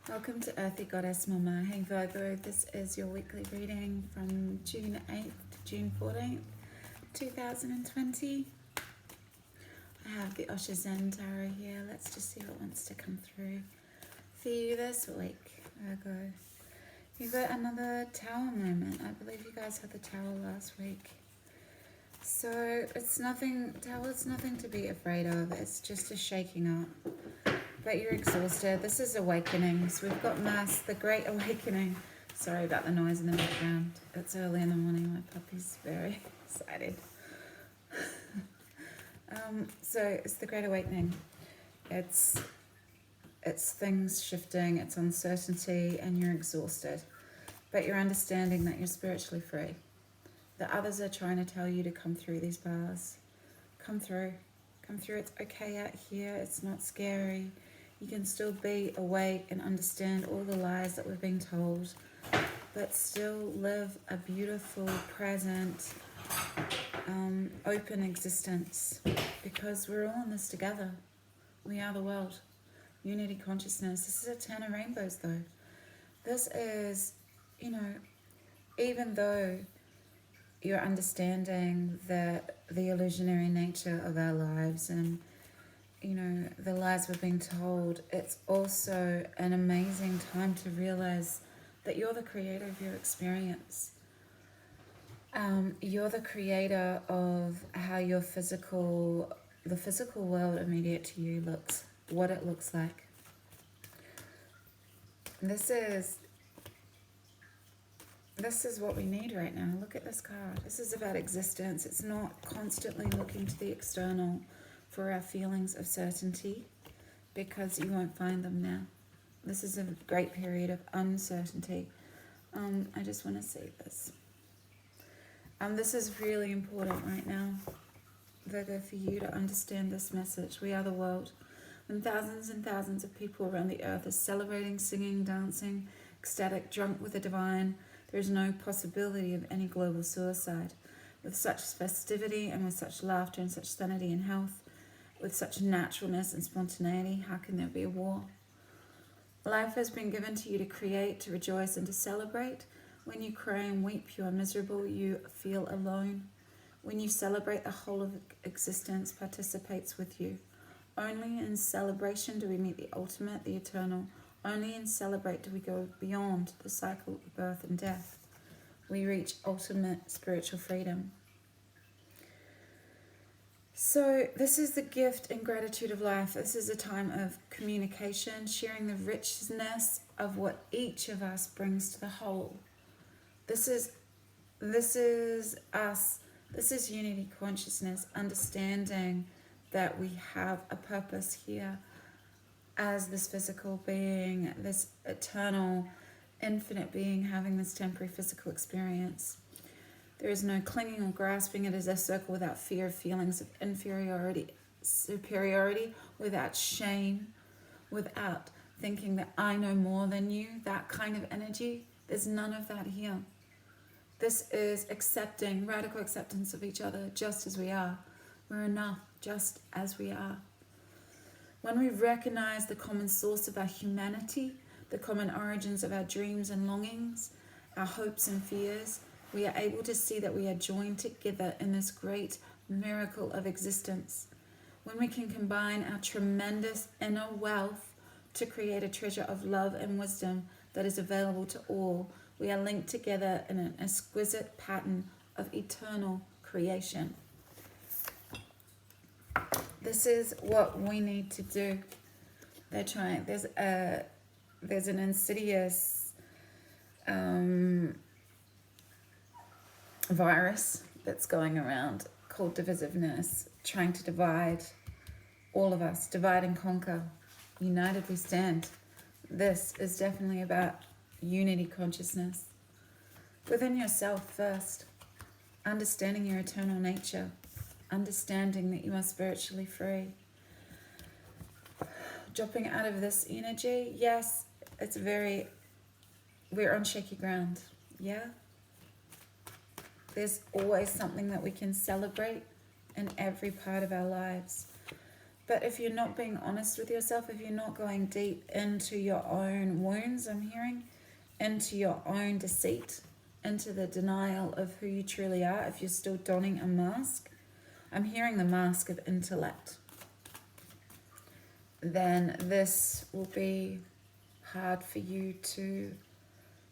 Welcome to Earthy Goddess Mumma. Hey ViRgO, this is your weekly reading from June 8th to June 14th, 2020. I have the Osha Zen Tarot here. Let's just see what wants to come through for you this week, ViRgO. You got another tower moment. I believe you guys had the tower last week. So it's nothing, tower's nothing to be afraid of. It's just a shaking up. But you're exhausted. This is awakening. So we've got Mass, the Great Awakening. Sorry about the noise in the background. It's early in the morning. My puppy's very excited. So it's the Great Awakening. It's things shifting. It's uncertainty, and you're exhausted. But you're understanding that you're spiritually free. The others are trying to tell you to come through these bars. Come through. Come through. It's okay out here. It's not scary. You can still be awake and understand all the lies that we're being told, but still live a beautiful, present, open existence, because we're all in this together. We are the world. Unity consciousness. This is a 10 of rainbows, though. This is, even though you're understanding the illusionary nature of our lives and the lies we're being told, it's also an amazing time to realize that you're the creator of your experience. You're the creator of how the physical world immediate to you looks, what it looks like. This is what we need right now. Look at this card. This is about existence. It's not constantly looking to the external for our feelings of certainty, because you won't find them now. This is a great period of uncertainty. I just want to say this. This is really important right now, ViRgO, for you to understand this message. We are the world. When thousands and thousands of people around the earth are celebrating, singing, dancing, ecstatic, drunk with the divine, there is no possibility of any global suicide. With such festivity and with such laughter and such sanity and health, with such naturalness and spontaneity, how can there be a war? Life has been given to you to create, to rejoice, and to celebrate. When you cry and weep, you are miserable, you feel alone. When you celebrate, the whole of existence participates with you. Only in celebration do we meet the ultimate, the eternal. Only in celebrate do we go beyond the cycle of birth and death. We reach ultimate spiritual freedom. So this is the gift and gratitude of life. This is a time of communication, sharing the richness of what each of us brings to the whole. This is us. This is unity consciousness, understanding that we have a purpose here as this physical being, this eternal, infinite being having this temporary physical experience. There is no clinging or grasping. It is a circle without fear of feelings of inferiority, superiority, without shame, without thinking that I know more than you, that kind of energy. There's none of that here. This is accepting, radical acceptance of each other just as we are. We're enough just as we are. When we recognize the common source of our humanity, the common origins of our dreams and longings, our hopes and fears, we are able to see that we are joined together in this great miracle of existence. When we can combine our tremendous inner wealth to create a treasure of love and wisdom that is available to all, we are linked together in an exquisite pattern of eternal creation. This is what we need to do. They're trying. There's an insidious virus that's going around called divisiveness, trying to divide all of us, divide and conquer. United we stand. This is definitely about unity consciousness. Within yourself first, understanding your eternal nature, understanding that you are spiritually free. Dropping out of this energy, yes, we're on shaky ground, yeah? There's always something that we can celebrate in every part of our lives. But if you're not being honest with yourself, if you're not going deep into your own wounds, I'm hearing, into your own deceit, into the denial of who you truly are, if you're still donning a mask, I'm hearing the mask of intellect, then this will be hard for you to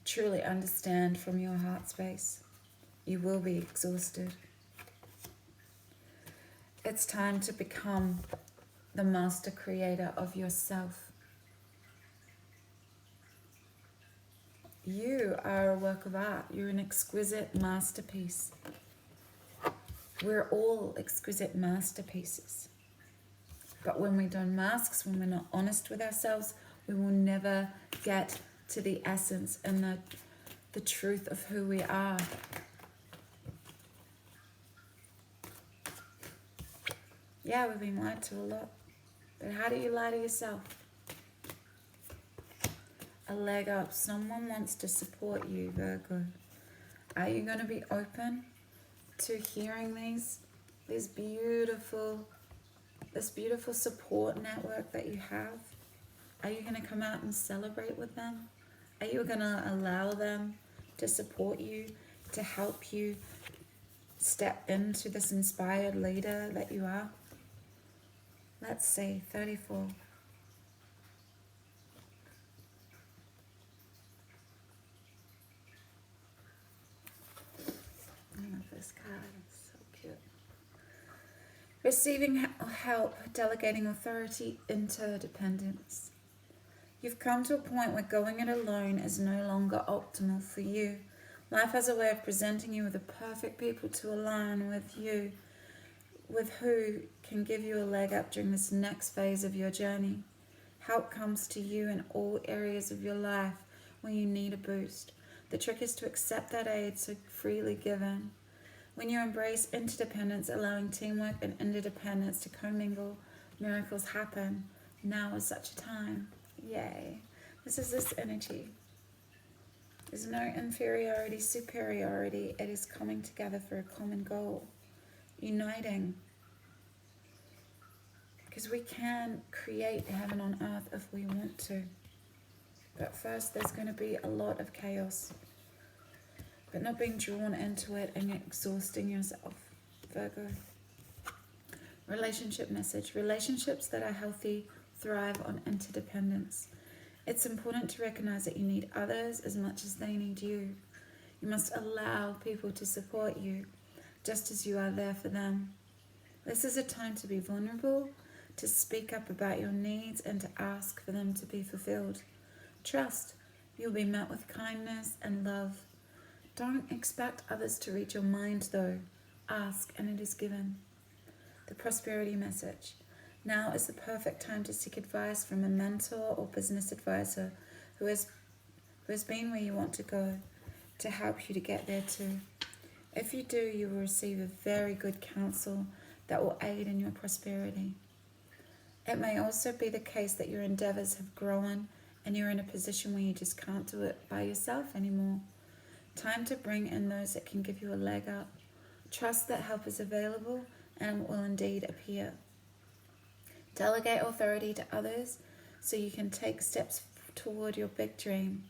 truly understand from your heart space. You will be exhausted. It's time to become the master creator of yourself. You are a work of art. You're an exquisite masterpiece. We're all exquisite masterpieces. But when we don masks, when we're not honest with ourselves, we will never get to the essence and the truth of who we are. Yeah, we've been lied to a lot. But how do you lie to yourself? A leg up. Someone wants to support you, Virgo. Are you going to be open to hearing this beautiful support network that you have? Are you going to come out and celebrate with them? Are you going to allow them to support you, to help you step into this inspired leader that you are? Let's see, 34. I love this card, it's so cute. Receiving help, delegating authority, interdependence. You've come to a point where going it alone is no longer optimal for you. Life has a way of presenting you with the perfect people to align with you, with who can give you a leg up during this next phase of your journey. Help comes to you in all areas of your life when you need a boost. The trick is to accept that aid so freely given. When you embrace interdependence, allowing teamwork and interdependence to commingle, miracles happen. Now is such a time. Yay. This is this energy. There's no inferiority, superiority. It is coming together for a common goal. Uniting. Because we can create heaven on earth if we want to. But first there's going to be a lot of chaos. But not being drawn into it and exhausting yourself, Virgo. Relationship message. Relationships that are healthy thrive on interdependence. It's important to recognize that you need others as much as they need you. You must allow people to support you, just as you are there for them. This is a time to be vulnerable, to speak up about your needs and to ask for them to be fulfilled. Trust. You'll be met with kindness and love. Don't expect others to read your mind though. Ask and it is given. The prosperity message. Now is the perfect time to seek advice from a mentor or business advisor who has been where you want to go, to help you to get there too. If you do, you will receive a very good counsel that will aid in your prosperity. It may also be the case that your endeavors have grown and you're in a position where you just can't do it by yourself anymore. Time to bring in those that can give you a leg up. Trust that help is available and will indeed appear. Delegate authority to others so you can take steps toward your big dream.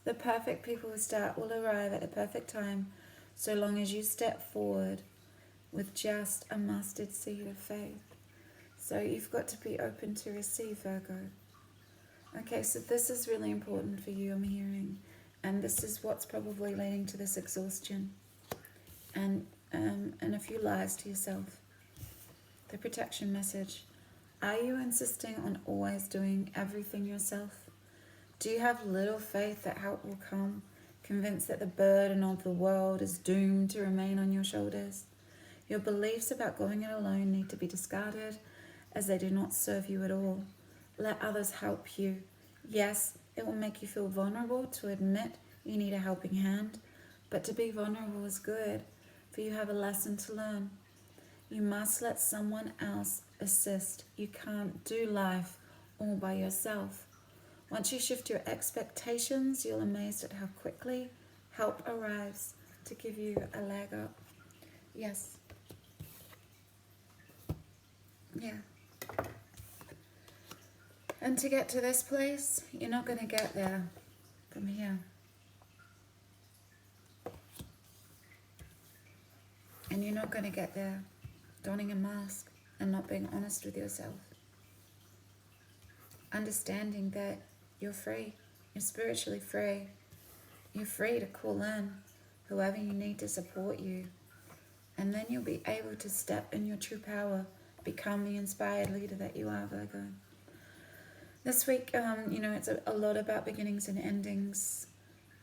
The perfect people will arrive at the perfect time, so long as you step forward with just a mustard seed of faith. So you've got to be open to receive, Virgo. Okay, so this is really important for you, I'm hearing. And this is what's probably leading to this exhaustion. And a few lies to yourself. The protection message. Are you insisting on always doing everything yourself? Do you have little faith that help will come? Convinced that the burden of the world is doomed to remain on your shoulders? Your beliefs about going it alone need to be discarded as they do not serve you at all. Let others help you. Yes, it will make you feel vulnerable to admit you need a helping hand, but to be vulnerable is good, for you have a lesson to learn. You must let someone else assist. You can't do life all by yourself. Once you shift your expectations, you'll be amazed at how quickly help arrives to give you a leg up. Yes. Yeah. And to get to this place, you're not going to get there from here. And you're not going to get there donning a mask and not being honest with yourself. Understanding that you're free. You're spiritually free. You're free to call in whoever you need to support you. And then you'll be able to step in your true power, become the inspired leader that you are, Virgo. This week, it's a lot about beginnings and endings.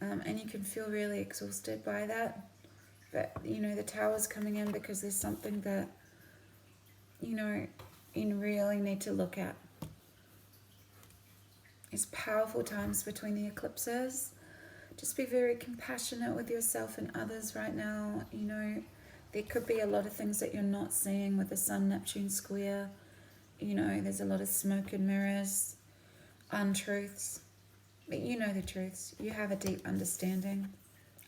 And you can feel really exhausted by that. But, the tower's coming in because there's something that, you really need to look at. It's powerful times between the eclipses. Just be very compassionate with yourself and others right now. There could be a lot of things that you're not seeing with the Sun-Neptune square. There's a lot of smoke and mirrors, untruths. But you know the truths. You have a deep understanding,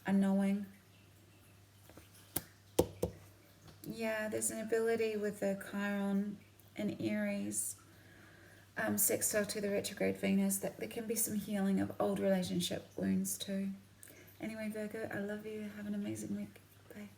a knowing. Yeah, there's an ability with the Chiron and Aries, sextile to the retrograde Venus, that there can be some healing of old relationship wounds too. Anyway, Virgo, I love you. Have an amazing week. Bye.